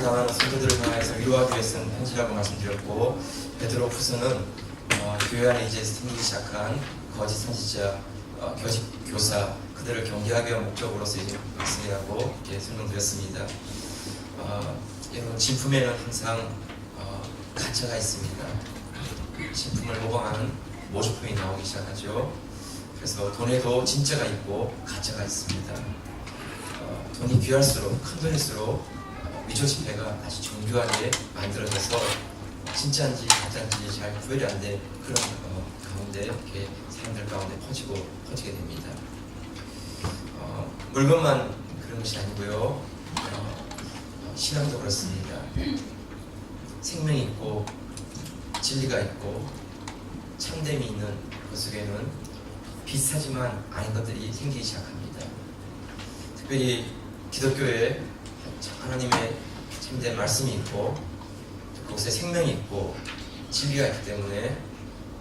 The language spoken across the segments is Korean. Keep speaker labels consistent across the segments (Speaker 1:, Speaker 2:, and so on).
Speaker 1: 고난당하는 성도들을 향해서 위로하기 위해 쓴 편지라고 말씀드렸고, 베드로 후서는 교회 안에 이제 생기기 시작한 거짓 선지자, 거짓 교사, 그들을 경계하기 위한 목적으로 쓰이라고 이렇게 설명드렸습니다. 여러분, 진품에는 항상 가짜가 있습니다. 진품을 모방하는 모조품이 나오기 시작하죠. 그래서 돈에도 진짜가 있고 가짜가 있습니다. 돈이 귀할수록, 큰 돈일수록 위조 지폐가 다시 정교하게 만들어져서 진짜인지 가짜인지 잘 구별이 안 돼 그런 가운데 이렇게 사람들 가운데 퍼지게 됩니다. 물건만 그런 것이 아니고요. 신앙도 그렇습니다. 생명이 있고 진리가 있고 참됨이 있는 그 속에는 비슷하지만 아닌 것들이 생기기 시작합니다. 특별히 기독교에 하나님의 참된 말씀이 있고 그곳에 생명이 있고 진리가 있기 때문에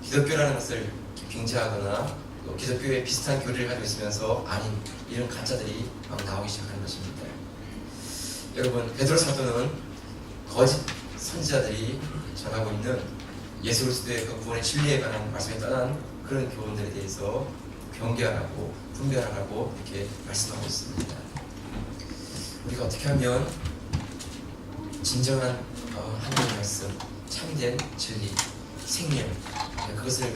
Speaker 1: 기독교라는 것을 빙자하거나 또 기독교에 비슷한 교리를 가지고 있으면서 아닌 이런 가짜들이 막 나오기 시작하는 것입니다. 여러분, 베드로 사도는 거짓 선지자들이 전하고 있는 예수 그리스도의 그 구원의 진리에 관한 말씀에 떠난 그런 교훈들에 대해서 경계하라고 분별하라고 이렇게 말씀하고 있습니다. 우리가 어떻게 하면 진정한 하나님의 말씀, 참된 진리, 생명, 그것을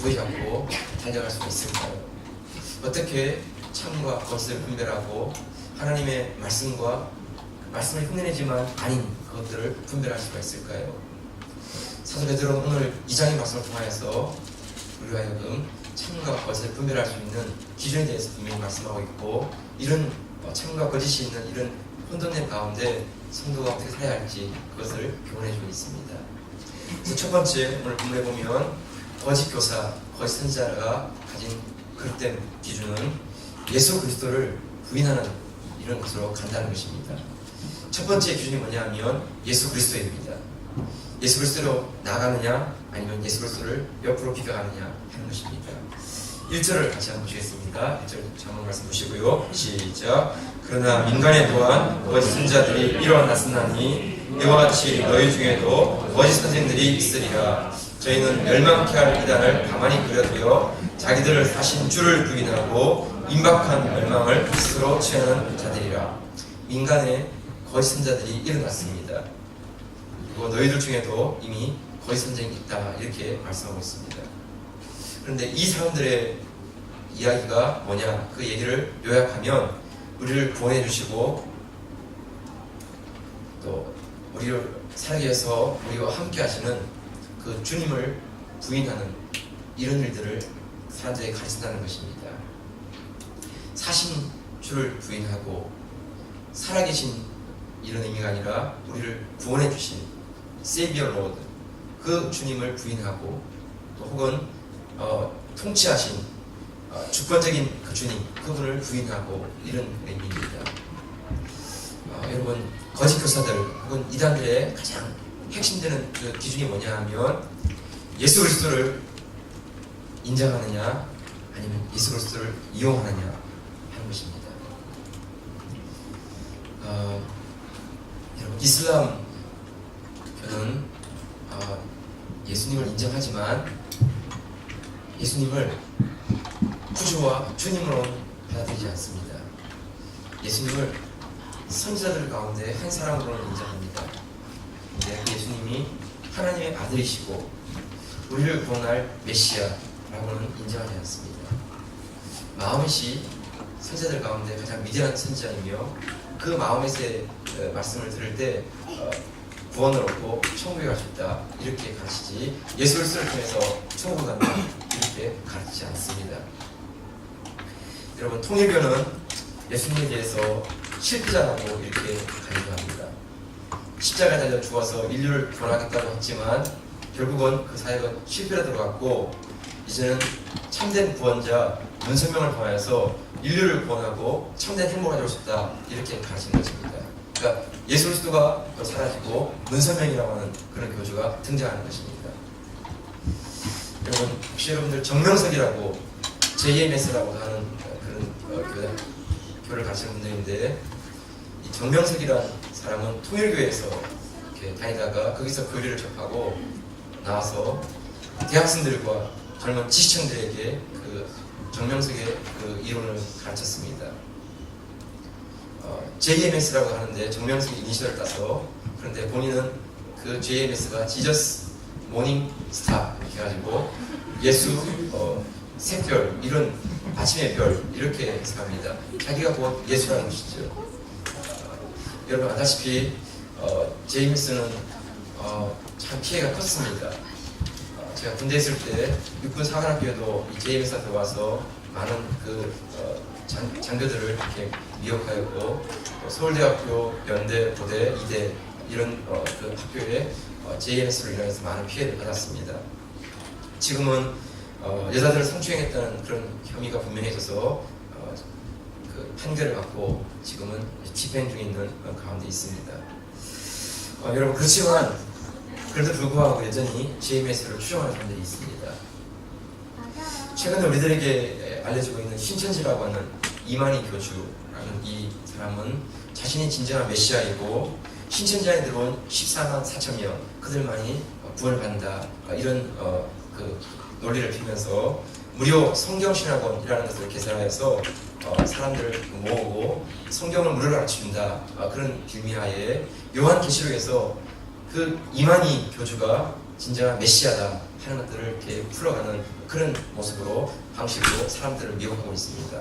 Speaker 1: 부여잡고 달려갈 수가 있을까요? 어떻게 참과 거짓을 분별하고 하나님의 말씀과 말씀을 흉내내지만 아닌 그것들을 분별할 수가 있을까요? 사도 베드로는 오늘 2장의 말씀을 통하여서 우리와 하여금 참과 거짓을 분별할 수 있는 기준에 대해서 분명히 말씀하고 있고, 이런 참과 거짓이 있는 이런 혼돈된 가운데 성도가 어떻게 살아야 할지 그것을 교훈해 주고 있습니다. 그래서 첫 번째, 오늘 본문에 보면 거짓 교사, 거짓 선지자가 가진 그릇된 기준은 예수 그리스도를 부인하는 이런 것으로 간다는 것입니다. 첫 번째 기준이 뭐냐 하면 예수 그리스도입니다. 예수 그리스도로 나가느냐 아니면 예수 그리스도를 옆으로 비벼가느냐 하는 것입니다. 1절을 같이 한번 보시겠습니다. 1절 전문 말씀 보시고요. 시작. 그러나 민간에 또한 거짓 선지자들이 일어났으나니 이와 같이 너희 중에도 거짓 선생들이 있으리라. 저희는 멸망케 할 이단을 가만히 그려두어 자기들을 사신 주를 부인하고 임박한 멸망을 스스로 취하는 자들이라. 민간에 거짓 선지자들이 일어났습니다. 그리고 너희들 중에도 이미 거짓 선생이 있다 이렇게 말씀하고 있습니다. 그런데 이 사람들의 이야기가 뭐냐, 그 얘기를 요약하면 우리를 구원해 주시고 또 우리를 살기 위해서 우리와 함께 하시는 그 주님을 부인하는 이런 일들을 사람들에게 가르친다는 것입니다. 사신 주를 부인하고 살아계신 이런 의미가 아니라 우리를 구원해 주신 세이비어 로드, 그 주님을 부인하고 또 혹은 통치하신 주권적인 그 주님, 그분을 부인하고 이런 의미입니다. 여러분, 거짓 교사들 혹은 이단들의 가장 핵심되는 그 기준이 뭐냐 하면 예수 그리스도를 인정하느냐 아니면 예수 그리스도를 이용하느냐 하는 것입니다. 여러분, 이슬람교는 예수님을 인정하지만 예수님을 구주와 주님으로는 받아들이지 않습니다. 예수님을 선지자들 가운데 한 사람으로는 인정합니다. 근데 예수님이 하나님의 아들이시고 우리를 구원할 메시아라고는 인정하지 않습니다. 마음에시 선지자들 가운데 가장 위대한 선지자이며 그 마음에서의 말씀을 들을 때 구원을 얻고 천국에 갈 수 있다 이렇게 가르치지, 예수 그리스도를 통해서 천국 간다 이렇게 가르치지 않습니다. 여러분, 통일교는 예수님에 대해서 실패자라고 이렇게 간주합니다. 십자가에 달려 죽어서 인류를 구원하겠다고 했지만 결국은 그 사역은 실패로 들어갔고 이제는 참된 구원자 문선명을 통하여서 인류를 구원하고 참된 행복을 가져올 수 있다 이렇게 가르치는 것입니다. 그러니까 예수 그리스도가 사라지고 문선명이라고 하는 그런 교주가 등장하는 것입니다. 여러분, 혹시 여러분들 정명석이라고 JMS라고 하는 그런 교를 가르치는 분들인데, 이 정명석이라는 사람은 통일교회에서 이렇게 다니다가 거기서 교리를 접하고 나와서 대학생들과 젊은 지시층들에게 그 정명석의 그 이론을 가르쳤습니다. JMS라고 하는데 정명석의 이니셜을 따서, 그런데 본인은 그 JMS가 지저스 모닝 스타 이렇게 해가지고 예수 새별, 이런 아침의 별 이렇게 해석합니다. 자기가 본 예수라는 것이죠. 여러분 아다시피 제임스는 참 피해가 컸습니다. 제가 군대에 있을 때 육군 사관학교에도 이 제임스가 들어와서 많은 그 장교들을 이렇게 미혹하였고, 서울대학교, 연대, 고대, 이대 이런 그 학교에 JMS로 인해서 많은 피해를 받았습니다. 지금은 여자들을 성추행했다는 그런 혐의가 분명해져서 그 판결을 받고 지금은 집행 중에 있는 가운데 있습니다. 여러분 그렇지만 그래도 불구하고 여전히 JMS를 추종하는 사람들이 있습니다. 최근에 우리들에게 알려지고 있는 신천지라고 하는 이만희 교주라는 이 사람은 자신이 진정한 메시아이고 신천지 안에 들어온 14만 4천 명 그들만이 구원을 받는다, 이런 그 논리를 피면서 무료 성경신학원이라는 것을 개설하여서 사람들을 모으고 성경을 무료로 가르쳐준다, 그런 빌미하에 요한계시록에서 그 이만희 교주가 진정한 메시아다 하는 것들을 이렇게 풀어가는 그런 모습으로, 방식으로 사람들을 미혹하고 있습니다.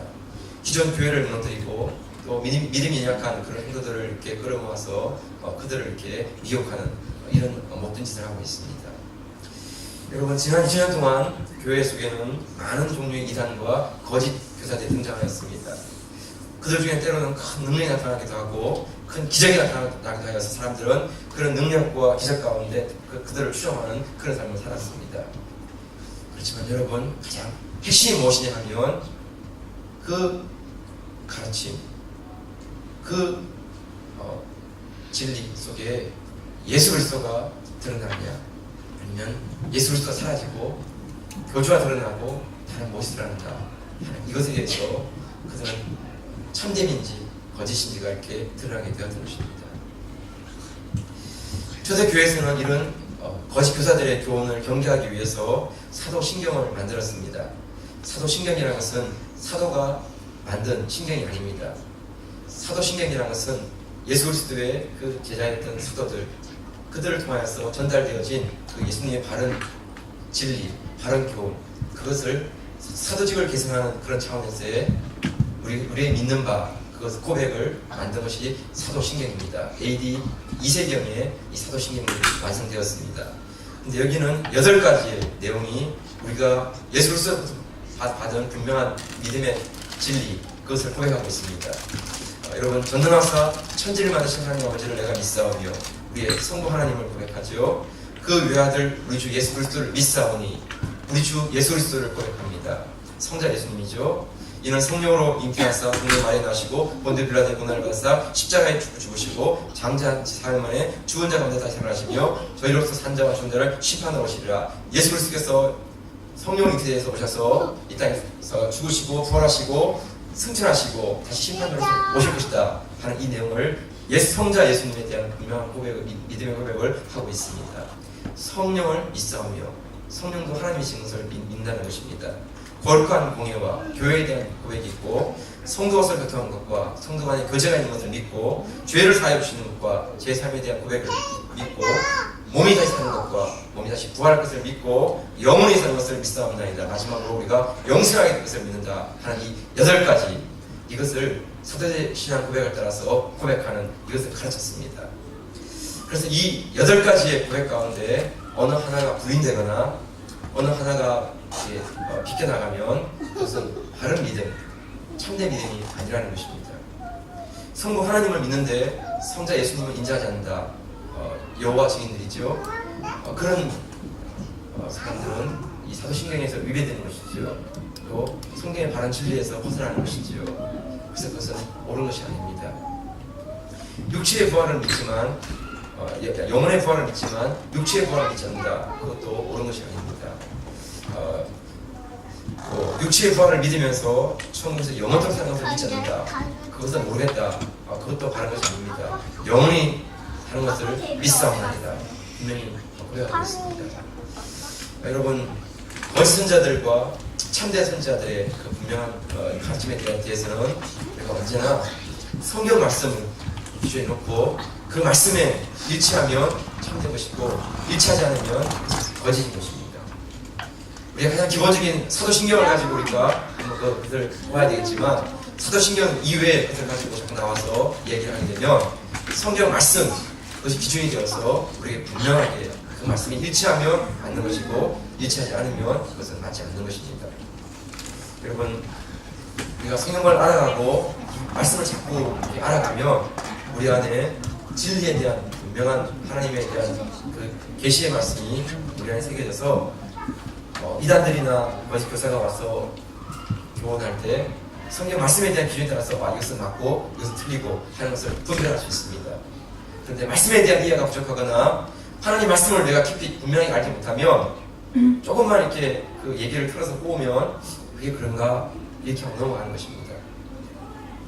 Speaker 1: 기존 교회를 무너뜨리고 또 믿음이 약한 그런 행동들을 이렇게 끌어모아서 그들을 이렇게 미혹하는 이런 못된 짓을 하고 있습니다. 여러분 지난 2년 동안 교회 속에는 많은 종류의 이단과 거짓 교사들이 등장하였습니다. 그들 중에 때로는 큰 능력이 나타나기도 하고 큰 기적이 나타나기도 하여서 사람들은 그런 능력과 기적 가운데 그들을 추종하는 그런 삶을 살았습니다. 그렇지만 여러분 가장 핵심이 무엇이냐 하면 그 가르침, 그 진리 속에 예수 그리스도가 드러나느냐, 아니면 예수 그리스도가 사라지고 교주가 드러나고 다른 무엇이 드러난다 하는 이것에 대해서 그들은 참됨인지 거짓인지가 이렇게 드러나게 되었던 것입니다. 초대교회에서는 이런 거짓 교사들의 교훈을 경계하기 위해서 사도신경을 만들었습니다. 사도신경이라는 것은 사도가 만든 신경이 아닙니다. 사도신경이라는 것은 예수 그리스도의 그 제자였던 사도들, 그들을 통하여서 전달되어진 그 예수님의 바른 진리, 바른 교훈, 그것을 사도직을 계승하는 그런 차원에서의 우리의 믿는 바, 그것을 고백을 만든 것이 사도신경입니다. AD 2세경에 이 사도신경이 완성되었습니다. 근데 여기는 8가지의 내용이 우리가 예수 그리스도로부터 받은 분명한 믿음의 진리, 그것을 고백하고 있습니다. 여러분 전능하사 천지를 만드신 하나님 아버지를 내가 믿사오며 우리의 성부 하나님을 고백하죠. 그 외아들 우리 주 예수 그리스도를 믿사오니 우리 주 예수 그리스도를 고백합니다. 성자 예수님이죠. 이는 성령으로 잉태하사 동네 말에 나시고 본데 빌라도의 고난을 받으사 십자가에 죽으시고 장자 사흘 만에 죽은 자 가운데 다시 살아나시며 저희로서 산 자와 죽은 자를 심판하러 오시리라. 예수 그리스도께서 성령 잉태에서 오셔서 이 땅에서 죽으시고 부활하시고 승천하시고 다시 심판으로 오실 것이다 하는 이 내용을 성자 예수님에 대한 분명한 고백을, 믿음의 고백을 하고 있습니다. 성령을 믿사오며 성령도 하나님이신 것을 믿는다는 것입니다. 거룩한 공예와 교회에 대한 고백이 있고 성도것을 교통하는 것과 성도 간의 교제가 있는 것을 믿고 죄를 사하여 주시는 것과 제 삶에 대한 고백을 믿고 몸이 다시 사는 것과 몸이 다시 부활할 것을 믿고 영원히 사는 것을 믿사옵나이다. 마지막으로 우리가 영생하게 될 것을 믿는다 하는 이 8가지, 이것을 사도의 신앙 고백을 따라서 고백하는 이것을 가르쳤습니다. 그래서 이 8가지의 고백 가운데 어느 하나가 부인되거나 어느 하나가 비껴나가면 그것은 바른 믿음, 참된 믿음이 아니라는 것입니다. 성부 하나님을 믿는데 성자 예수님을 인정하지 않는다, 여호와 증인들이죠. 그런 사람들은 이 사도신경에서 위배되는 것이죠. 또 성경의 바른 진리에서 벗어나는 것이죠. 그래서 그것은 옳은 것이 아닙니다. 육체의 부활을 믿지만 영혼의 부활을 믿지만 육체의 부활을 믿지 않는다, 그것도 옳은 것이 아닙니다. 육체의 부활을 믿으면서 천국에서 영원토록 사는 것을 믿지 않는다. 그것은 모르겠다. 그것도 바른 것이 아닙니다. 영원히 사는 것을 믿사옵나이다. 분명히 고백하겠습니다. 여러분, 거짓 선자들과 참된 선자들의 그 분명한 가르침에 대해서는 우리가 언제나 성경 말씀을 기준에 놓고 그 말씀에 일치하면 참된 것이고 일치하지 않으면 거짓인 것입니다. 우리가 가장 기본적인 사도신경을 가지고 우리가 그것을 봐야 되겠지만 사도신경 이외의 것을 가지고 자꾸 나와서 얘기를 하게 되면 성경 말씀 그것이 기준이 되어서 우리에게 분명하게 그 말씀이 일치하면 맞는 것이고 일치하지 않으면 그것은 맞지 않는 것입니다. 여러분, 우리가 성경을 알아가고 말씀을 자꾸 알아가면 우리 안에 진리에 대한 분명한 하나님에 대한 그 계시의 말씀이 우리 안에 새겨져서 이단들이나 거짓 교사가 와서 교훈할 때 성경 말씀에 대한 기준에 따라서 이것은 맞고 이것은 틀리고 하는 것을 분별할 수 있습니다. 그런데 말씀에 대한 이해가 부족하거나 하나님 말씀을 내가 깊이 분명히 알지 못하면 조금만 이렇게 그 얘기를 틀어서 꼬우면 그게 그런가 이렇게 하고 넘어가는 것입니다.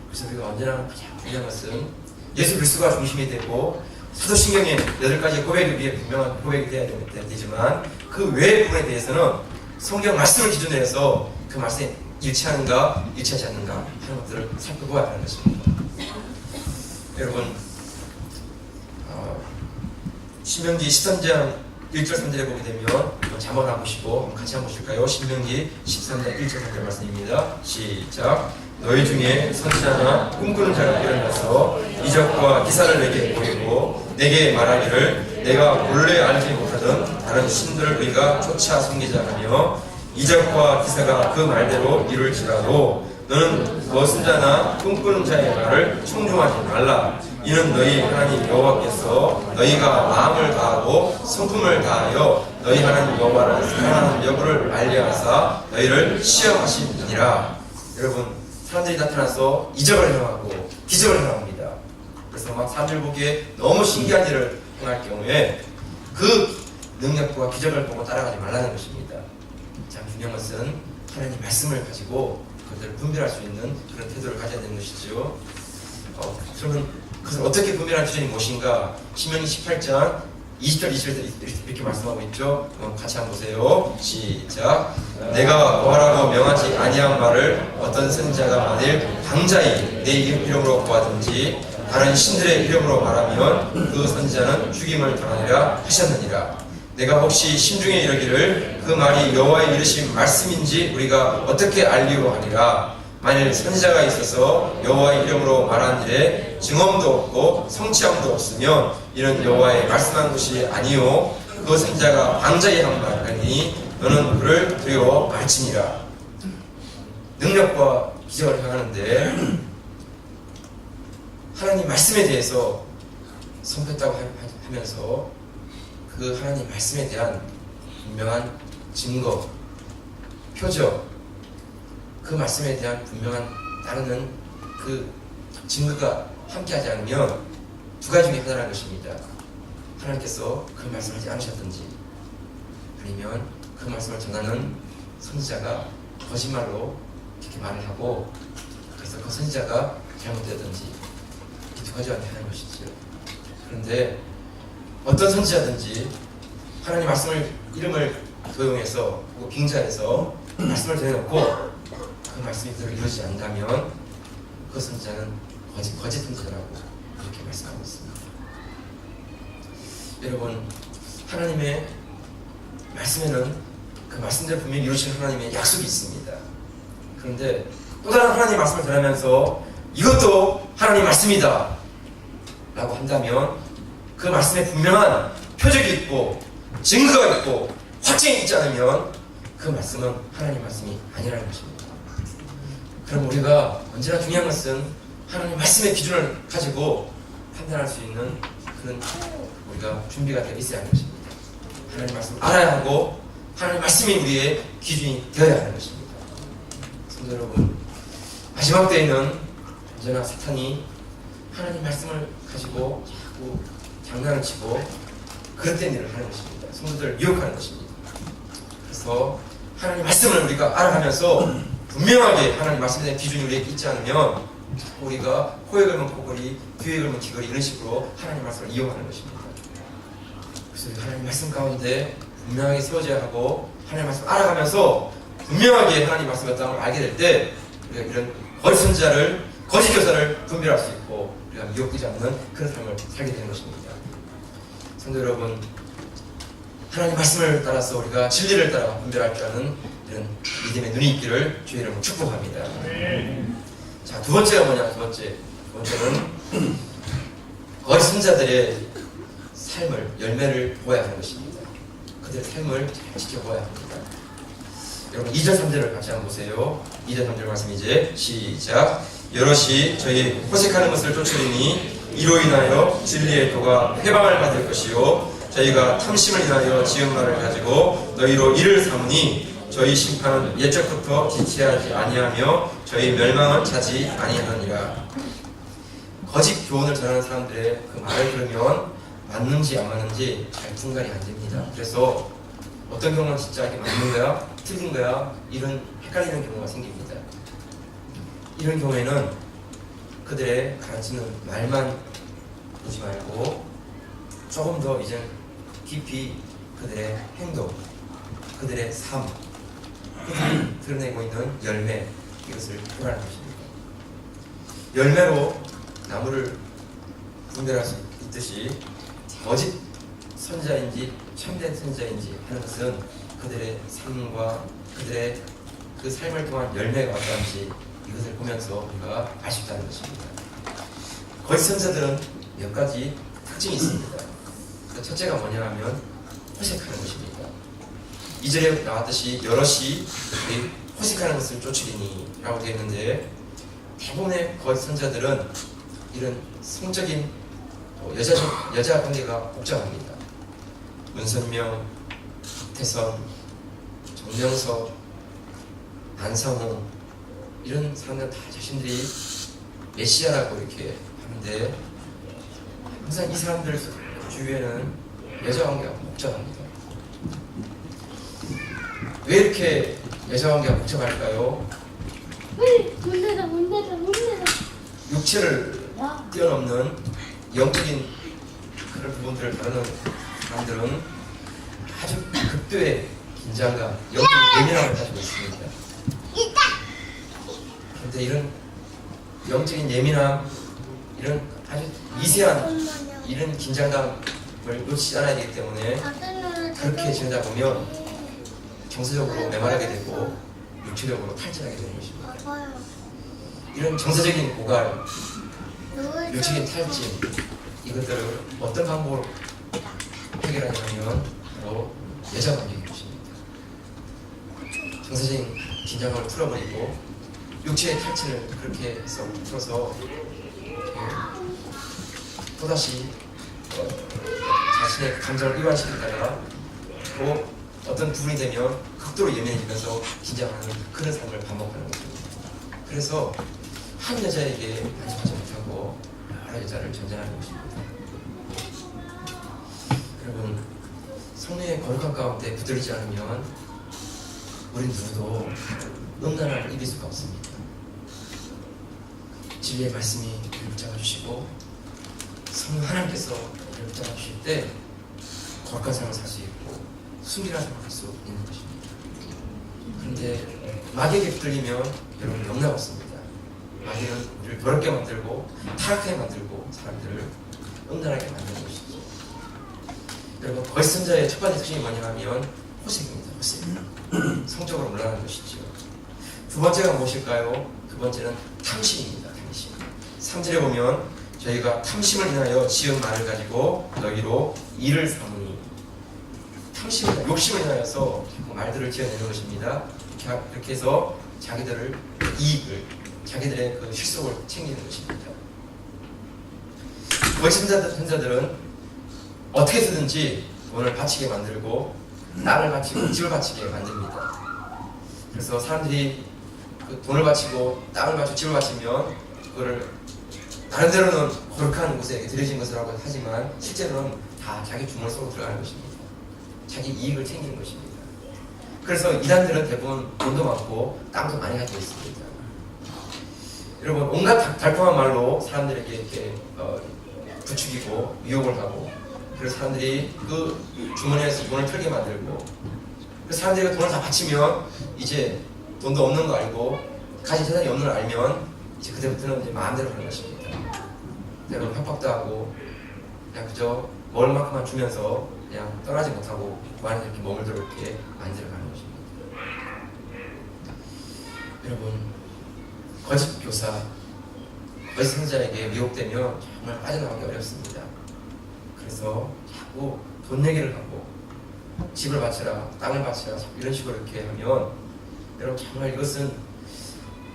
Speaker 1: 그래서 우리가 언제나 가장 중요한 것은 예수 그리스도가 중심이 되고 사도신경의 8가지 고백을 위해 분명한 고백이 되어야 되지만 그 외의 부분에 대해서는 성경 말씀을 기준으로 해서 그 말씀에 일치하는가 일치하지 않는가 하는 것들을 살펴보아야 하는 것입니다. 여러분, 신명기 13장 1절 3절에 보게 되면 잠언 한번 보시고 같이 한번 보실까요? 신명기 13장 1절 3절 말씀입니다. 시작. 너희 중에 선지자나 꿈꾸는 자가 일어나서 이적과 기사를 내게 보이고 내게 말하기를 내가 본래 알지 못하던 다른 신들을 우리가 쫓아 섬기자 하며 이적과 기사가 그 말대로 이룰지라도 너는 선지자나 꿈꾸는 자의 말을 청중하지 말라. 이는 너희 하나님 여호와께서 너희가 마음을 다하고 성품을 다하여 너희 하나님 여호와를 사랑하는 여부를 알려하사 너희를 시험하심이니라. 여러분, 사람들이 나타나서 이적을 행하고 기적을 행합니다. 그래서 막 사람들 보기에 너무 신기한 일을 행할 경우에 그 능력과 기적을 보고 따라가지 말라는 것입니다. 참 중요한 것은 하나님 말씀을 가지고 그것을 분별할 수 있는 그런 태도를 가져야 되는 것이죠. 그러면 그것을 어떻게 분별할 기준이 무엇인가? 신명기 18장 20절 21절 이렇게 말씀하고 있죠. 같이 한번 보세요. 시작. 내가 뭐라고 명하지 아니한 말을 어떤 선지자가 만일 당자히 내 이름으로 보았든지 다른 신들의 이름으로 말하면 그 선지자는 죽임을 당하리라 하셨느니라. 내가 혹시 심중에 이르기를 그 말이 여호와의 이르신 말씀인지 우리가 어떻게 알리오 하니라. 만일 선지자가 있어서 여호와의 이름으로 말한 일에 증언도 없고 성취함도 없으면 이는 여호와의 말씀한 것이 아니요 그 선지자가 방자히 한 말이니 너는 그를 두려워 말지니라. 능력과 기적을 행하는데 하나님 말씀에 대해서 선포했다고 하면서 그 하나님 말씀에 대한 분명한 증거, 표적, 그 말씀에 대한 분명한 따르는 그 증거가 함께하지 않으면 두 가지 중에 하나라는 것입니다. 하나님께서 그 말씀을 하지 않으셨든지 아니면 그 말씀을 전하는 선지자가 거짓말로 이렇게 말을 하고 그래서 그 선지자가 잘못되든지 이 두 가지가 하는 것이죠. 그런데 어떤 선지자든지 하나님 말씀을 이름을 도용해서 빙자해서 말씀을 전해놓고 그 말씀이 그대로 이루어지지 않는다면 그 선지자는 거짓 선지자라고 이렇게 말씀하고 있습니다. 여러분, 하나님의 말씀에는 그 말씀대로 분명히 이루어지는 하나님의 약속이 있습니다. 그런데 또 다른 하나님의 말씀을 전하면서 이것도 하나님의 말씀이다 라고 한다면 그 말씀에 분명한 표적이 있고 증거가 있고 확증이 있지 않으면 그 말씀은 하나님의 말씀이 아니라는 것입니다. 그럼 우리가 언제나 중요한 것은 하나님의 말씀의 기준을 가지고 판단할 수 있는 그런 우리가 준비가 되어 있어야 하는 것입니다. 하나님의 말씀을 알아야 하고 하나님의 말씀이 우리의 기준이 되어야 하는 것입니다. 성도 여러분, 마지막 때에는 언제나 사탄이 하나님 말씀을 가지고 자꾸 장난을 치고 그릇된 일을 하는 것입니다. 성도들을 미혹하는 것입니다. 그래서 하나님 말씀을 우리가 알아가면서 분명하게 하나님 말씀에 대한 기준이 우리에게 있지 않으면 우리가 코에 걸면 코걸이, 귀에 걸면 귀걸이 이런 식으로 하나님 말씀을 이용하는 것입니다. 그래서 하나님 말씀 가운데 분명하게 세워져야 하고 하나님 말씀을 알아가면서 분명하게 하나님 말씀의 어떤 걸 알게 될 때 우리가 이런 거짓 선지자를, 거짓 교사를 분별할 수 있고 우리가 미혹되지 않는 그런 삶을 살게 되는 것입니다. 성도 여러분, 하나님 말씀을 따라서 우리가 진리를 따라 분별할 줄 아는 이런 믿음의 눈이 있기를 주의 이름으로 축복합니다. 자, 두 번째가 뭐냐? 두 번째는 거짓 선지자들의 삶을, 열매를 보아야 하는 것입니다. 그들의 삶을 잘 지켜보아야 합니다. 여러분 2절 3절을 같이 한번 보세요. 2절 3절 말씀 이제 시작. 여럿이 저희 호색하는 것을 쫓으리니 이로 인하여 진리의 도가 해방을 받을 것이요 저희가 탐심을 인하여 지은 말을 가지고 너희로 이를 삼으니 저희 심판은 옛적부터 지체하지 아니하며 저희 멸망은 차지 아니하느니라. 거짓 교훈을 전하는 사람들의 그 말을 들으면 맞는지 안 맞는지 잘 분간이 안 됩니다. 그래서 어떤 경우는 진짜 이게 맞는 거야? 틀린 거야? 이런 헷갈리는 경우가 생깁니다. 이런 경우에는 그들의 가르치는 말만 보지 말고 조금 더 이제 깊이 그들의 행동, 그들의 삶, 그들이 드러내고 있는 열매, 이것을 보라는 것입니다. 열매로 나무를 분별할 수 있듯이 거짓 선지자인지 참된 선지자인지 하는 것은 그들의 삶과 그들의 그 삶을 통한 열매가 어떠한지 이것을 보면서 우리가 알 수 있다는 것입니다. 거짓 선지자들은 몇 가지 특징이 있습니다. 그 첫째가 뭐냐 하면 호색하는 것입니다. 2절에 나왔듯이 여럿이 호색하는 것을 쫓으리니 라고 되어 있는데 대부분의 거짓 선지자들은 이런 성적인 여자 관계가 복잡합니다. 문선명, 박태선, 정명석, 안성호 이런 사람들 다 자신들이 메시아라고 이렇게 하는데 항상 이 사람들 주위에는 여자 관계가 복잡합니다. 왜 이렇게 여자 관계가 복잡할까요?
Speaker 2: 문제다.
Speaker 1: 육체를 뛰어넘는 영적인 그런 부분들을 다루는 사람들은 아주 극도의 긴장감, 영적인 예민함을 가지고 있습니다. 그런데 이런 영적인 예민함, 이런 아주 미세한 이런 긴장감을 놓치지 않아야 되기 때문에 그렇게 지내다 보면 정서적으로 메말하게 되고 육체적으로 탈진하게 되는 것입니다. 이런 정서적인 고갈, 육체적인 탈진, 이것들을 어떤 방법으로 해결하냐면 바로 여자 관계인 것입니다. 정서적인 긴장감을 풀어버리고 육체의 탈진을 그렇게 해서 풀어서 또다시 자신의 감정을 이완시키다가 또 어떤 부분이 되면 극도로 예민해지면서 긴장하는 그런 삶을 반복하는 것입니다. 그래서 한 여자에게 만족하지 못하고 여러 여자를 전전하는 것입니다. 여러분, 성령의 거룩한 가운데 붙들리지 않으면 우린 누구도 음란함을 이길 수가 없습니다. 진리의 말씀이 우리를 붙잡아 주시고 성령 하나님께서 우리를 붙잡아 주실 때 거룩한 삶을 살 수 있고 순결한 삶을 할 수 있는 것입니다. 그런데 마귀에게 붙들리면 여러분 영락 없습니다. 마귀는 우리를 더럽게 만들고 타락하게 만들고 사람들을 음란하게 만드는 것이죠. 여러분, 거짓 선지자의 첫 번째 특징이 뭐냐 하면 호색입니다. 호색. 성적으로 올라가는 것이죠. 두 번째가 무엇일까요? 두 번째는 탐심입니다. 탐심. 3절에 보면 저희가 탐심을 인하여 지은 말을 가지고 너희로 이를 삼으니, 탐심이다, 욕심을 인하여서 말들을 지어내는 것입니다. 이렇게 해서 자기들을 이익을, 자기들의 그 실속을 챙기는 것입니다. 거짓 선지자들은 어떻게 해서든지 돈을 바치게 만들고 땅을 바치고 집을 바치게 만듭니다. 그래서 사람들이 그 돈을 바치고 땅을 바치고 집을 바치면 그거를 나름대로는 거룩한 곳에 들여진 것이라고 하지만 실제로는 다 자기 주머니 속으로 들어가는 것입니다. 자기 이익을 챙기는 것입니다. 그래서 이단들은 대부분 돈도 많고 땅도 많이 가지고 있습니다. 여러분 온갖 달콤한 말로 사람들에게 이렇게 부추기고 유혹을 하고, 그래서 사람들이 그 주머니에서 돈을 털게 만들고, 그래서 사람들이 그 돈을 다 바치면 이제 돈도 없는 거 알고 가진 재산이 없는 걸 알면 이제 그때부터는 이제 마음대로 하는 것입니다. 때로는 협박도 하고 그냥 그저 먹을 만큼만 주면서 그냥 떠나지 못하고 그 안에 이렇게 머물도록 이렇게 만들어가는 것입니다. 여러분 거짓 교사, 거짓 성자에게 미혹되면 정말 빠져나가기 어렵습니다. 그래서 자꾸 돈 얘기를 하고 집을 바쳐라, 땅을 바쳐라 이런 식으로 이렇게 하면 여러분 정말 이것은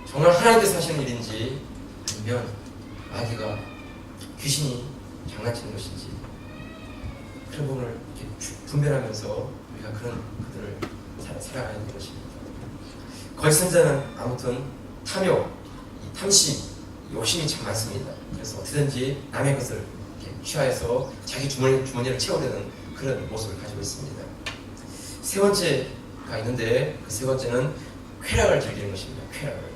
Speaker 1: 정말 하나님께서 하시는 일인지 아니면 마귀가 귀신이 장난치는 것인지 그런 부분을 이렇게 분별하면서 우리가 그들을 살아가야 되는 것입니다. 거짓 선자는 아무튼 탐욕, 탐심, 욕심이 참 많습니다. 그래서 어떻게든지 남의 것을 이렇게 취하해서 자기 주머니를 채워대는 그런 모습을 가지고 있습니다. 세 번째가 있는데 그 세 번째는 쾌락을 즐기는 것입니다. 쾌락을.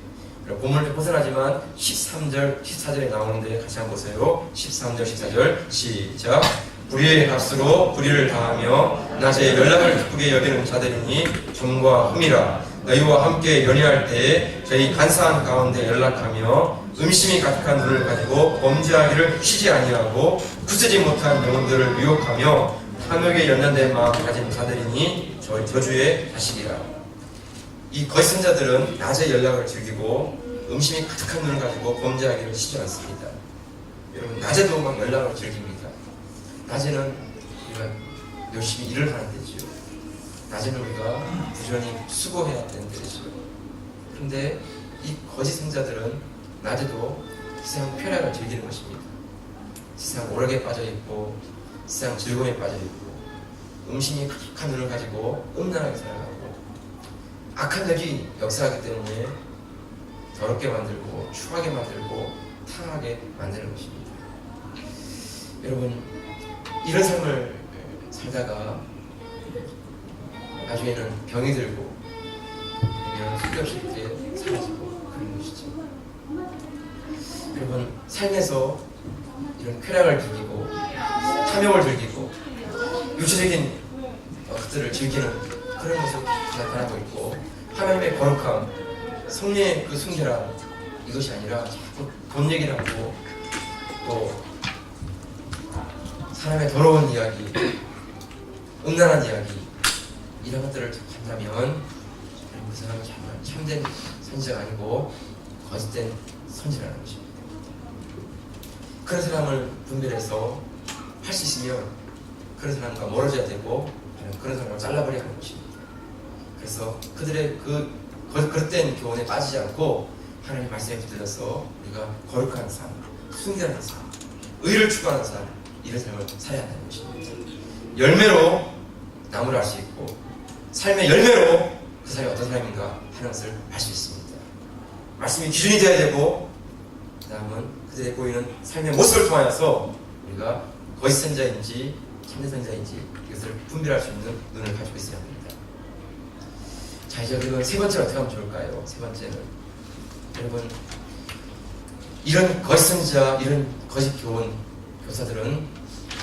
Speaker 1: 본문을 벗어나지만 13절, 14절에 나오는데 같이 한번 보세요. 13절, 14절 시작. 불의의 값으로 불의를 당하며 낮에 연락을 기쁘게 여기는 자들이니 정과 흠이라. 너희와 함께 연애할 때에 저희 간사한 가운데 연락하며 음심이 가득한 눈을 가지고 범죄하기를 쉬지 아니하고 굳세지 못한 영혼들을 유혹하며 탐욕에 연연된 마음 가진 자들이니 저주의 자식이라. 이 거짓 선자들은 낮에 연락을 즐기고 음심이 가득한 눈을 가지고 범죄하기를 쉬지 않습니다. 여러분 낮에도 막 연락을 즐깁니다. 낮에는 우리가 열심히 일을 하는 때죠. 낮에는 우리가 부지런히 수고해야 되는 때죠. 그런데 이 거짓 선자들은 낮에도 세상 쾌락을 즐기는 것입니다. 세상 오락에 빠져있고 세상 즐거움에 빠져있고 음심이 가득한 눈을 가지고 음란하게 살아가고 악한 적이 역사하기 때문에 더럽게 만들고 추하게 만들고 탕하게 만드는 것입니다. 여러분 이런 삶을 살다가 나중에는 병이 들고 아니면 쓸데없이 이렇게 사라지고 그런 것이죠. 여러분 삶에서 이런 쾌락을 즐기고 탐욕을 즐기고 육체적인 것들을 즐기는 그런 모습을 나타나고 있고, 하나님의 거룩함, 성령의 그 순결함 이것이 아니라 자꾸 돈 얘기를 하고 또 사람의 더러운 이야기, 음란한 이야기 이런 것들을 한다면 그 사람은 정말 참된 선지자가 아니고 거짓된 선지라는 것입니다. 그런 사람을 분별해서 할 수 있으면 그런 사람과 멀어져야 되고 그런 사람을 잘라버려야 하는 것입니다. 그래서 그들의 그 그릇된 교훈에 빠지지 않고 하나님 말씀에 붙들려서 우리가 거룩한 삶, 순결한 삶, 의를 추구하는 삶 이런 삶을 살아야 한다는 것입니다. 열매로 나무를 알 수 있고 삶의 열매로 그 사람이 어떤 사람인가 하는 것을 알 수 있습니다. 말씀이 기준이 되어야 되고 그 다음은 그들의 보이는 삶의 모습을 통하여서 우리가 거짓 선자인지 참된 선자인지 이것을 분별할 수 있는 눈을 가지고 있어야 합니다. 자 이제 우리는 세 번째로 어떻게 하면 좋을까요? 세 번째는 여러분 이런 거짓 선지자, 이런 거짓 교사들은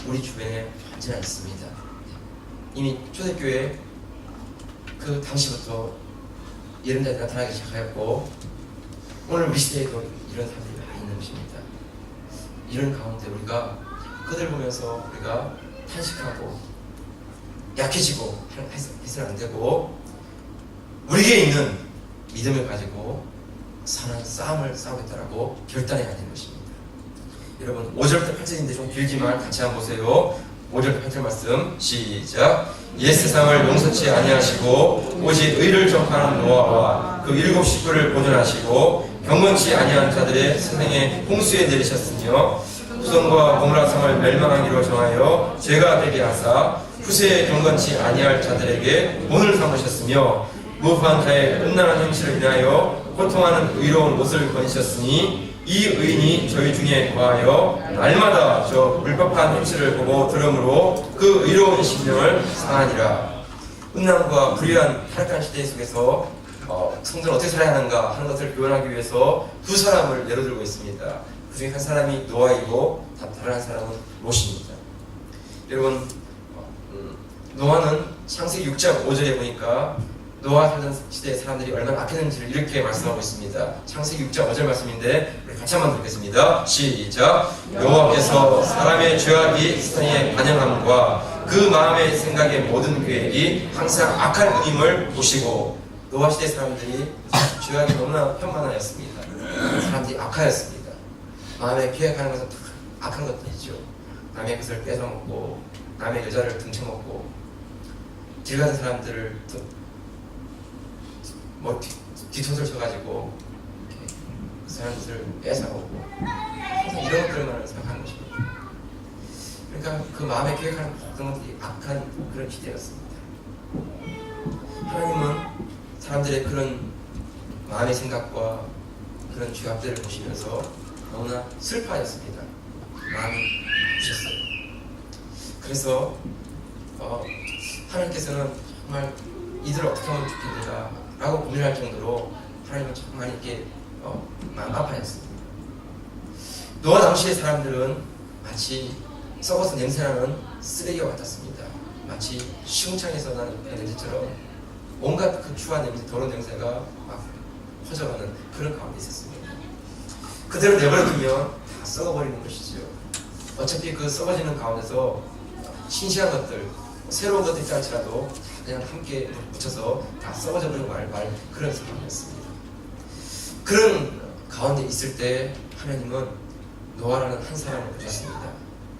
Speaker 1: 우리 주변에 많지는 않습니다. 이미 초대교회 그 당시부터 이런 자들이 나타나기 시작하였고 오늘 우리 시대에도 이런 사람들이 많이 있는 것입니다. 이런 가운데 우리가 그들 보면서 우리가 탄식하고 약해지고 해서는 안 되고 우리에게 있는 믿음을 가지고 선한 싸움을 싸우겠다라고 결단해야 되는 것입니다. 여러분 5절부터 8절인데 좀 길지만 같이 한번 보세요. 5절부터 8절 말씀 시작. 옛 세상을 용서치 아니하시고 오직 의를 전파하는 노아와 그 7 식구를 보존하시고 경건치 아니한 자들의 세상에 홍수에 내리셨으며 후손과 고무라 성을 멸망하기로 정하여 죄가 되게 하사 후세에 경건치 아니할 자들에게 본을 삼으셨으며 무고한 자의 음란한 행실을 인하여 고통하는 의로운 옷을 거니셨으니 이 의인이 저희 중에 거하여 날마다 저 불법한 행실을 보고 들음으로 그 의로운 심령을 상하니라. 음란과 불의한 타락한 시대 속에서 성도는 어떻게 살아야 하는가 하는 것을 교훈하기 위해서 두 사람을 내려들고 있습니다. 그 중에 한 사람이 노아이고 다른 한 사람은 롯입니다. 여러분, 노아는 창세기 6장 5절에 보니까 노아 살던 시대의 사람들이 얼마나 악했는지를 이렇게 말씀하고 있습니다. 창세기 6장 5절 말씀인데 우리 같이 한번 듣겠습니다. 시작. 여호와께서 사람의 죄악이 세상에 반영함과 그 마음의 생각의 모든 계획이 항상 악한 운임을 보시고, 노아 시대 사람들이 죄악이 너무나 편만하였습니다. 사람들이 악하였습니다. 마음에 계획하는 것은 악한 것들이죠. 남의 것을 뺏어먹고 남의 여자를 등쳐먹고 길 가는 사람들을 뒤통수를 쳐가지고 그 사람들을 뺏어오고 항상 이런 것들만 생각하는 것입니다. 그러니까 그 마음에 계획하는 모든 것들이 악한 그런 시대였습니다. 하나님은 사람들의 그런 마음의 생각과 그런 죄악들을 보시면서 너무나 슬퍼하였습니다. 마음이 부셨어요. 그래서 하나님께서는 정말 이들을 어떻게 하면 좋겠는가 라고 고민할 정도로 하나님은 정말 이렇게 마음 아파했습니다. 노아 당시의 사람들은 마치 썩어서 냄새나는 쓰레기와 같았습니다. 마치 시궁창에서 나는 냄새처럼 온갖 그 추한 냄새, 더러운 냄새가 막 퍼져가는 그런 가운데 있었습니다. 그대로 내버려두면 다 썩어버리는 것이죠. 어차피 그 썩어지는 가운데서 신시한 것들, 새로운 것들이 있다 할지라도 그냥 함께 묻혀서 다 썩어져 버리고 말 그런 상황이었습니다. 그런 가운데 있을 때 하나님은 노아라는 한 사람을 보셨습니다.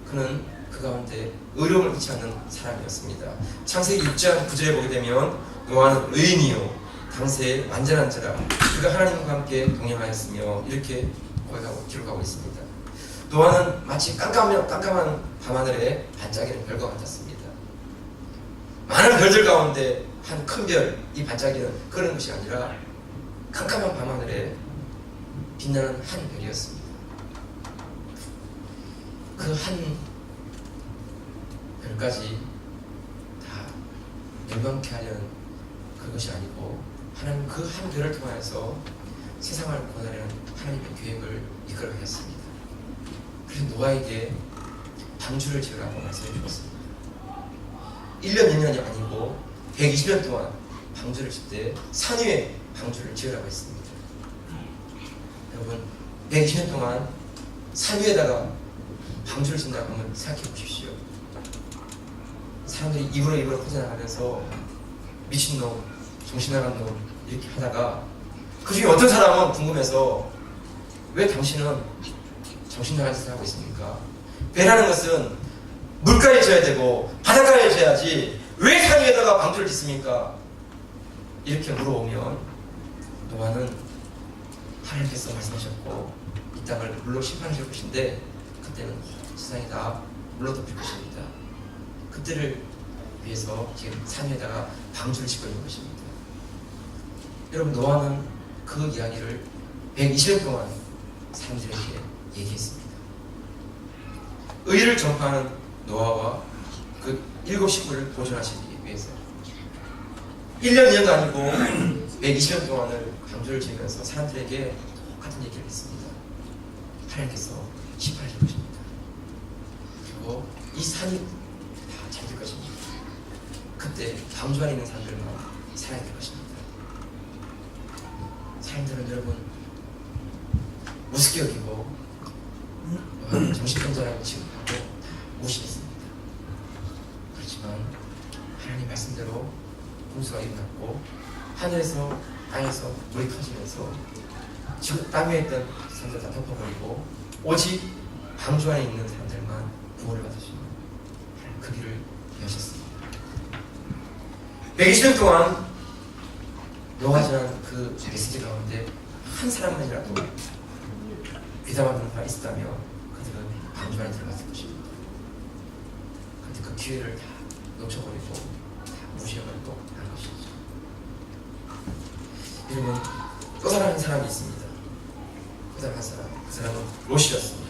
Speaker 1: 그는 그 가운데 의로움을 잃지 않는 사람이었습니다. 창세기 6장 9절에 보게 되면 노아는 의인이요 당세의 완전한 자라 그가 하나님과 함께 동행하였으며 이렇게 기록하고 있습니다. 노아는 마치 깜깜한 밤하늘의 반짝이는 별과 같았습니다. 많은 별들 가운데 한 큰 별, 이 반짝이는 그런 것이 아니라 깜깜한 밤하늘에 빛나는 한 별이었습니다. 그 한 별까지 다 멸망케 하려는 그것이 아니고 하나님 그 한 별을 통하여서 세상을 구원하려는 하나님의 계획을 이끌어가셨습니다. 그래서 노아에게 방주를 지으라고 말씀해 주셨습니다. 1년, 2년이 아니고 120년 동안 방주를 질 때 산 위에 방주를 지으라고 했습니다. 여러분, 120년 동안 산 위에다가 방주를 짓는다고 한번 생각해 보십시오. 사람들이 입으로 퍼져나가면서 미친놈, 정신나간 놈 이렇게 하다가 그 중에 어떤 사람은 궁금해서 왜 당신은 정신나간 짓을 하고 있습니까? 배라는 것은 물가에 져야 되고 바닷가에 져야지 왜 산 위에다가 방주를 짓습니까? 이렇게 물어보면 노아는 하나님께서 말씀하셨고 이 땅을 물로 심판하실 것인데 그때는 세상이 다 물로 덮일 것입니다. 그때를 위해서 지금 산 위에다가 방주를 짓고 있는 것입니다. 여러분, 노아는 그 이야기를 120년 동안 사람들에게 얘기했습니다. 의를 전파하는 노아와 그 7 식구를 보존하시기 위해서 1년, 2년도 아니고 120년 동안을 방주를 지으면서 사람들에게 똑같은 얘기를 했습니다. 하나님께서 심판하실 것입니다. 그리고 이 산이 다 잠길 것입니다. 그때 방주 안에 있는 사람들만 살아야 될 것입니다. 사람들은 여러분 우습게 여기고 정신병자라고 취급하고 무시했습니다. 그렇지만 하나님 말씀대로 홍수가 일어났고 하늘에서 땅에서 물이 터지면서 지금 땅 위에 있던 사람들 다 덮어버리고 오직 방주 안에 있는 사람들만 구원을 받으시는 그 길을 여셨습니다. 120년 동안 노아가 전한 그 메시지 가운데 한 사람만이라도 귀담아듣는 바가 있었다면 그들은 방주 안에 들어갔을 것입니다. 그런데 그 기회를 다 놓쳐버리고 다 무시해버리고 한 것이죠. 여러분, 또 다른 한 사람이 있습니다. 또 다른 한 사람, 그 사람은 롯이었습니다.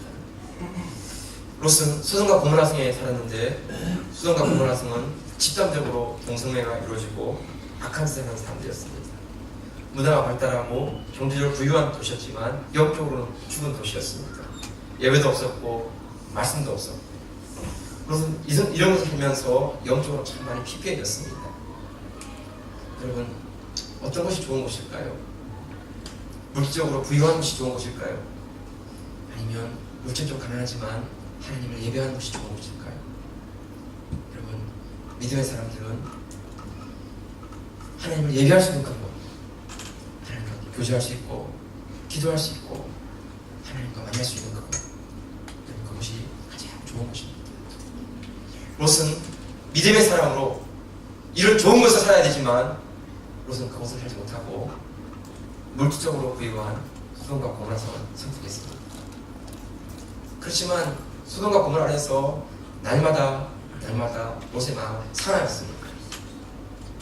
Speaker 1: 롯은 소돔과 고모라 성에 살았는데 소돔과 고모라 성은 집단적으로 동성애가 이루어지고 악한 짓을 하는 사람들이었습니다. 문화가 발달하고 경제적으로 부유한 도시였지만 영적으로는 죽은 도시였습니다. 예배도 없었고 말씀도 없었고, 그래서 이런 것을 하면서 영적으로 참 많이 피폐해졌습니다. 여러분, 어떤 것이 좋은 것일까요? 물질적으로 부유한 것이 좋은 것일까요? 아니면 물질적으로 가난하지만 하나님을 예배하는 것이 좋은 것일까요? 여러분, 믿음의 사람들은 하나님을 예배할 수 있는 그것, 하나님과 교제할 수 있고 기도할 수 있고 하나님과 만날 수 있는 그것, 그것이 가장 좋은 것입니다. 롯은 믿음의 사람으로 이런 좋은 것을 살아야 되지만 롯은 그것을 하지 못하고 물질적으로 부유한 소돔과 고모라 성을 선택했습니다. 그렇지만 소돔과 고모라 안에서 날마다 롯의 마음은 살아였습니다.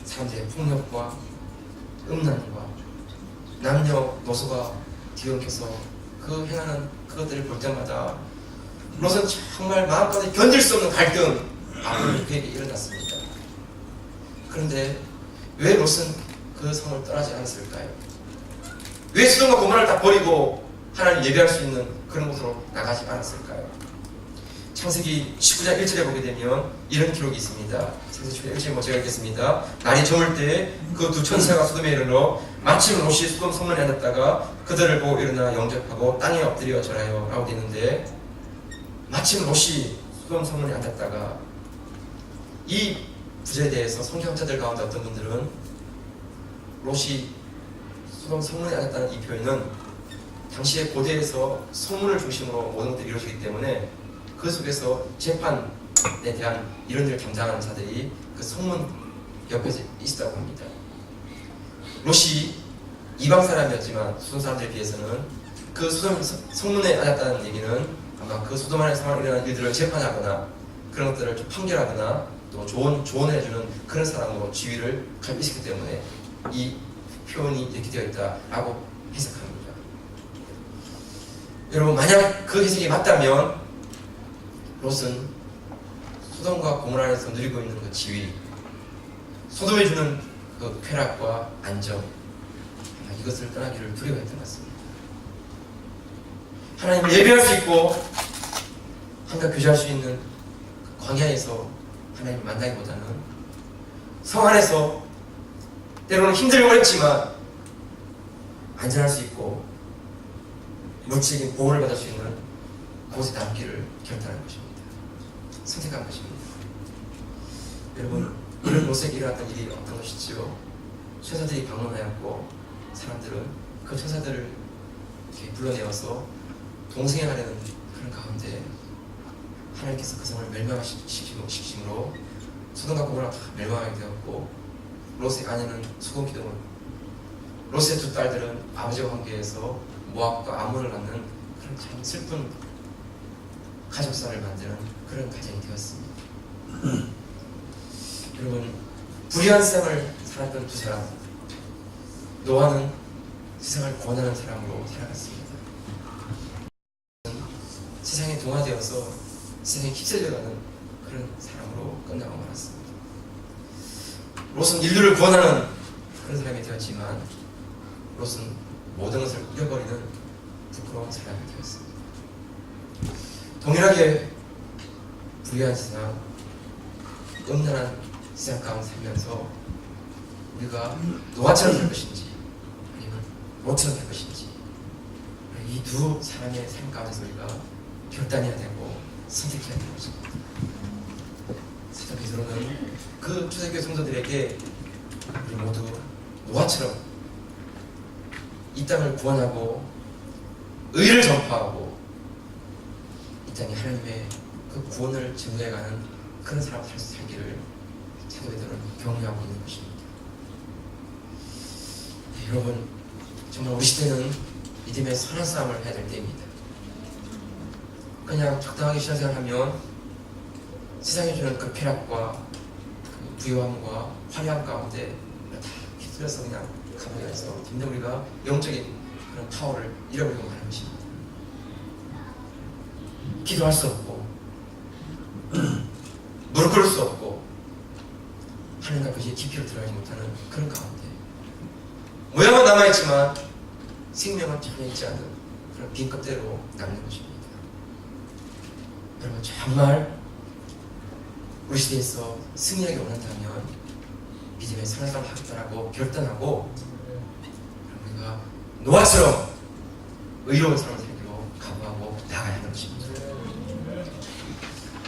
Speaker 1: 사람들의 폭력과 음란과 남녀 노소가 뒤엉켜서 그 행하는 그것들을 볼 때마다 롯은 정말 마음까지 견딜 수 없는 갈등, 아픔이 그에게 일어났습니다. 그런데 왜 롯은 그 성을 떠나지 않았을까요? 왜 소돔과 고모라를 다 버리고 하나님 예배할 수 있는 그런 곳으로 나가지 않았을까요? 창세기 19장 1절에 보게 되면 이런 기록이 있습니다. 창세기 19장 1절에 제가 읽겠습니다. 날이 저물 때 그 두 천사가 소돔에 이르러 마침 롯이 소돔 성문에 앉았다가 그들을 보고 일어나 영접하고 땅에 엎드려 절하여 라고 되어 있는데, 마침 롯이 소돔 성문에 앉았다가, 이 구절에 대해서 성경학자들 가운데 어떤 분들은 롯이 소돔 성문에 앉았다는 이 표현은 당시의 고대에서 성문을 중심으로 모든 것들이 이루어지기 때문에 그 속에서 재판에 대한 이런 일을 담당하는 자들이 그 성문 옆에 있었다고 합니다. 롯이 이방 사람이었지만 소돔 사람들에 비해서는 그 소돔 성문에 앉았다는 얘기는 아마 그 소돔 안에 상황에 일어난 일들을 재판하거나 그런 것들을 좀 판결하거나 또 조언해주는 그런 사람으로 지위를 가지고 있기 때문에 이 표현이 이렇게 되어 있다라고 해석합니다. 여러분, 만약 그 해석이 맞다면 롯은 소돔과 고모라 안에서 누리고 있는 그 지위, 소돔에 주는 그 쾌락과 안정, 이것을 떠나기를 두려워했던 것 같습니다. 하나님을 예배할 수 있고 한가 교제할 수 있는 광야에서 하나님을 만나기보다는 성 안에서 때로는 힘들고 어렵지만 안전할 수 있고 물질적인 보호를 받을 수 있는 곳에 남기를 결단한 것입니다. 선택한 것입니다. 여러분, 이런 롯에게 일어났던 일이 어떤 것이지요? 천사들이 방문하였고 사람들은 그 천사들을 이렇게 불러내어서 동생하려는 그런 가운데 하나님께서 그 성을 멸망시키심으로 소돔과 고모라가 다 멸망하게 되었고, 롯의 아내는 소돔 기둥을, 롯의 두 딸들은 아버지와 관계에서 모압과 아몬을 낳는 그런 참 슬픈 가족사를 만드는 그런 가정이 되었습니다. 여러분, 불의한 세상을 살았던 두 사람, 노아는 세상을 권하는 사람으로 살아갔습니다. 세상에 동화되어서 세상에 휩쓸려가는 그런 사람으로 끝나고 말았습니다. 롯은 인류를 구원하는 그런 사람이 되었지만 롯은 모든 것을 잃어버리는 부끄러운 사람이 되었습니다. 동일하게 불의한 세상, 음란한 세상 가운데 살면서 우리가 노아처럼 살 것인지 아니면 롯처럼 살 것인지, 이 두 사람의 삶 가운데서 우리가 결단해야 되고 선택해야 되는 것입니다. 사도 베드로는 그 초대교회 성도들에게 우리 모두 노아처럼 이 땅을 구원하고 의를 전파하고 이 땅에 하나님의 그 구원을 증거해가는 그런 사람 살기를 사도 베드로는 격려하고 있는 것입니다. 네, 여러분, 정말 우리 시대는 믿음의 선한 싸움을 해야 될 때입니다. 그냥 적당하게 신앙생활하면 세상에 주는 그 쾌락과 그 부유함과 화려함 가운데 다 휩쓸려서 그냥 가버려서 점점 우리가 영적인 그런 파워를 잃어버리고 가는 것입니다. 기도할 수 없고 무릎 꿇을 수 없고 하나님과 그것이 깊이로 들어가지 못하는 그런 가운데 모양은 남아있지만 생명은 전혀 있지 않는 그런 빈 껍데로 남는 것입니다. 여러분 정말 우리 시대에서 승리하기 원한다면 믿음의 선한 삶을 하겠다라고 결단하고 우리가 노아처럼 의로운 삶을 살기로 각오하고 나가야 하는 것입니다.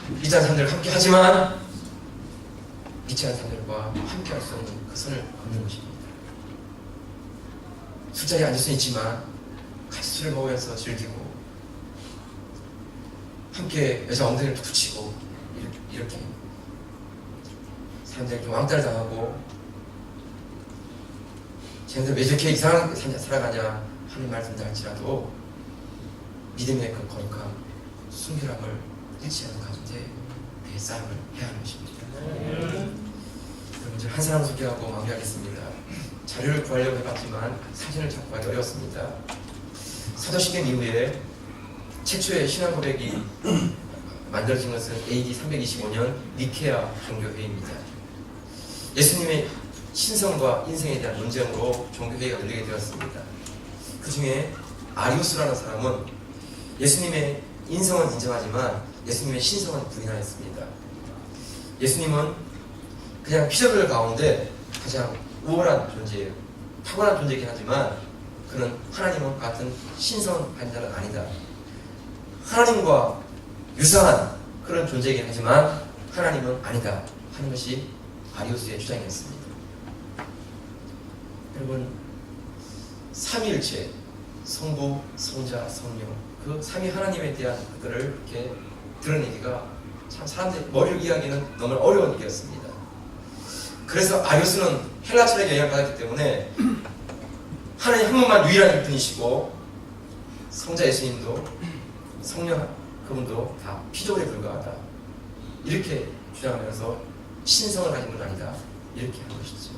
Speaker 1: 믿지 않는 사람들과 함께 하지만 믿지 않는 사람들과 함께 할 수 없는 그 선을 걷는 것입니다. 술자리에 앉을 수 있지만 같이 술을 먹으면서 즐기고 함께 여자 엉덩이를 툭 치고 이렇게 사람들에게 왕따를 당하고 쟤네들 왜 저렇게 이상하게 살아가냐 하는 말 듣는다 할지라도 믿음의 그 거룩함, 순결함을 잃지 않는 가운데 내 싸움을 해야 하는 것입니다. 여러분 한 사람 소개하고 마무리하겠습니다. 자료를 구하려고 해봤지만 사진을 찾고 하기 어려웠습니다. 사도신경 이후에 최초의 신앙 고백이 만들어진 것은 AD 325년 니케아 종교회의입니다. 예수님의 신성과 인생에 대한 논쟁으로 종교회의가 열리게 되었습니다. 그 중에 아리우스라는 사람은 예수님의 인성은 인정하지만 예수님의 신성은 부인하였습니다. 예수님은 그냥 피조물 가운데 가장 우월한 존재예요. 탁월한 존재이긴 하지만 그는 하나님과 같은 신성한 자는 아니다. 하나님과 유사한 그런 존재이긴 하지만 하나님은 아니다 하는 것이 아리우스의 주장이었습니다. 여러분 삼위일체 성부, 성자, 성령 그 삼위 하나님에 대한 그들을 이렇게 드러내기가 참 사람들이 머리로 이해하기는 너무 어려운 일이었습니다. 그래서 아리우스는 헬라 철학에 영향을 받았기 때문에 하나님 한 분만 유일한 분이시고 성자 예수님도 성령 그분도 다 피조물에 불과하다 이렇게 주장하면서 신성을 가진 건 아니다 이렇게 한 것이죠.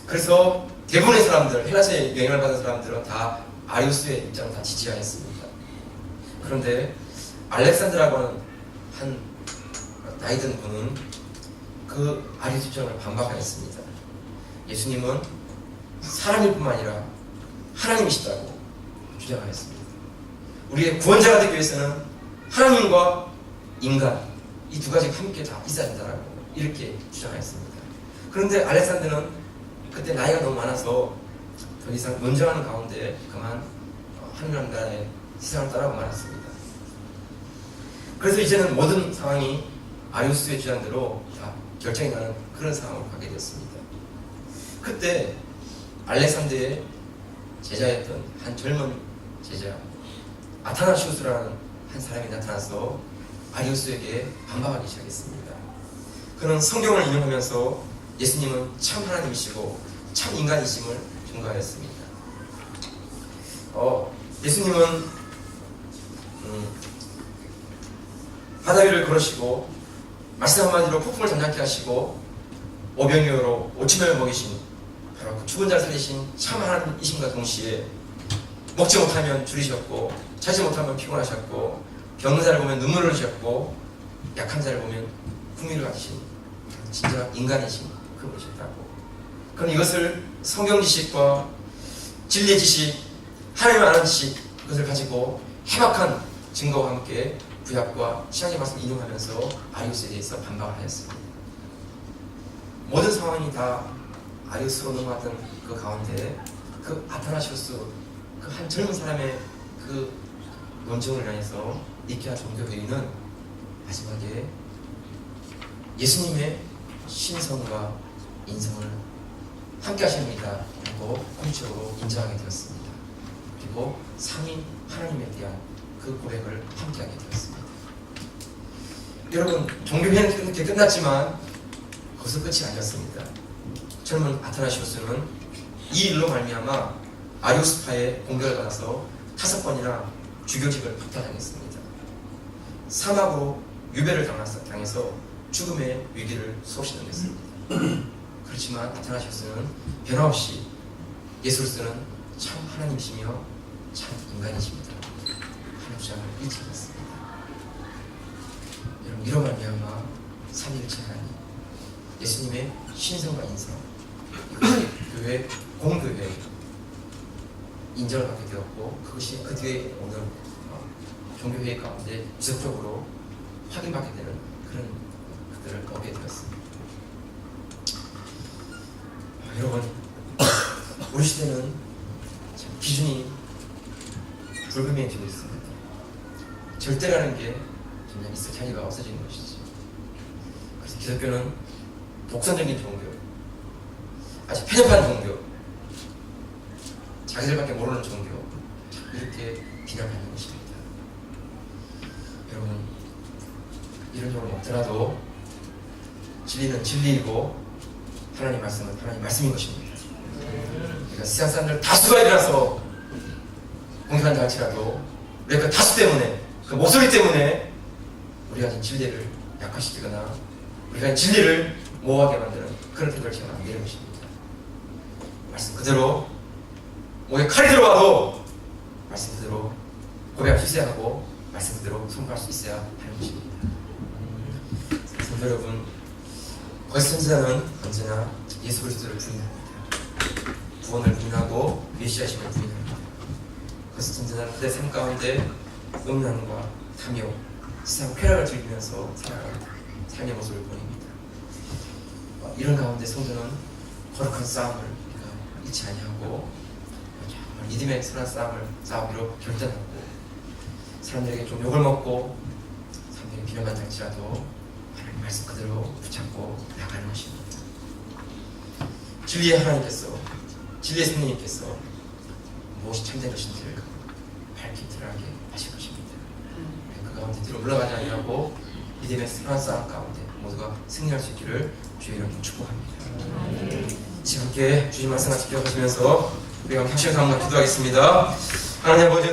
Speaker 1: 그래서 대부분의 사람들 헬라서에 영향을 받은 사람들은 다 아리우스의 입장을 다 지지하였습니다. 그런데 알렉산드라고 하는 한 나이 든 분은 그 아리우스 입장을 반박하였습니다. 예수님은 사람일 뿐만 아니라 하나님이시다고 주장하였습니다. 우리의 구원자가 되기 위해서는 하나님과 인간 이 두 가지가 함께 다 있어야 된다고 이렇게 주장하였습니다. 그런데 알렉산드는 그때 나이가 너무 많아서 더 이상 논쟁하는 가운데 그만 하늘나라의 세상을 따라고 말았습니다. 그래서 이제는 모든 상황이 아리우스의 주장대로 다 결정이 나는 그런 상황을 가게 되었습니다. 그때 알렉산드의 제자였던 한 젊은 제자 아타나시우스라는 한 사람이 나타나서 아리우스에게 반박하기 시작했습니다. 그는 성경을 인용하면서 예수님은 참 하나님이시고 참 인간이심을 증거하였습니다. 예수님은 바다 위를 걸으시고 말씀 한마디로 폭풍을 잠잠케 하시고 오병이어로 5천명을 먹이신 바로 그 죽은 자를 살리신 참 하나님이심과 동시에 먹지 못하면 줄이셨고 자지 못하면 피곤하셨고 병든 자를 보면 눈물을 흘리셨고 약한 자를 보면 궁리를 가지신 진짜 인간이신 그분이셨다고. 그럼 이것을 성경 지식과 진리의 지식, 하나님을 아는 지식 그것을 가지고 해박한 증거와 함께 구약과 신약의 말씀을 인용하면서 아리우스에 대해서 반박을 하였습니다. 모든 상황이 다 아리우스로 넘어갔던 그 가운데 그 아타나시우스 그 한 젊은 사람의 그 논증을 인해서 니케아 종교회의는 마지막에 예수님의 신성과 인성을 함께 하십니다 라고 공식적으로 인정하게 되었습니다. 그리고 삼위 하나님에 대한 그 고백을 함께하게 되었습니다. 여러분 종교회의는 이렇게 끝났지만 거기서 끝이 아니었습니다. 젊은 아타나시우스는 이 일로 말미암아 아리우스파의 공격을 받아서 5번이나 주교직을 박탈당했습니다. 사막으로 유배를 당해서 죽음의 위기를 수없이 넘겼습니다. 그렇지만 아타나시우스는 변함없이 예수로서는 참 하나님이시며 참 인간이십니다 하는 주장을 잃지 않았습니다. 여러분 이로 말미암아 삼위일체 하나님 예수님의 신성과 인성, 이것이 교회 공교회 인정을 받게 되었고, 그것이 그 뒤에 오늘 종교회의 가운데 지속적으로 확인받게 되는 그런 것들을 얻게 되었습니다. 여러분, 우리 시대는 참 기준이 불분명해지고 있습니다. 절대라는 게 점점 있을 자리가 없어지는 것이지. 그래서 기독교는 독선적인 종교, 아주 편협한 종교, 자기들밖에 모르는 종교, 이렇게 비난하는 것입니다. 여러분, 이런 종을 먹더라도 진리는 진리이고 하나님 말씀은 하나님 말씀인 것입니다. 그러니까 세상 사람들 다수가 일어나서 공격한다 할지라도 우리가 그 다수 때문에, 그 목소리 때문에 우리가 가진 진리를 약화시키거나 우리가 가진 진리를 모호하게 만드는 그런 태도를 취하면 안 되는 것입니다. 말씀 그대로 목에 칼이 들어와도 말씀 그대로 고백할 수 있어야 하고 말씀 그대로 선포할 수 있어야 하는 것입니다. 성도 여러분, 거짓 선지자는 언제나 예수 그리스도를 부인합니다. 구원을 부인하고 메시아심을 부인합니다. 거짓 선지자는 그들의 삶 가운데 음란과 탐욕, 세상 쾌락을 즐기면서 살아가는 삶의 모습을 보입니다. 이런 가운데 성도는 거룩한 싸움을 잃지 아니하고 정말 믿음의 선한 싸움을 싸우기로 결단하고, 사람들에게 좀 욕을 먹고 사람들에게 비난만 할지라도 하나님 말씀 그대로 붙잡고 나가는 것입니다. 진리의 하나님께서, 진리의 성령님께서 무엇이 참된 것인지를 밝히 드러나게 하실 것입니다. 그 가운데 뒤로 물러가지 아니하고 믿음의 선한 싸움 가운데 모두가 승리할 수 있기를 주의 이름으로 축복합니다. 지금 함께 주님 말씀 같이 기억하시면서 우리가 함께 하시면서 한번 기도하겠습니다. 하나님 아버지,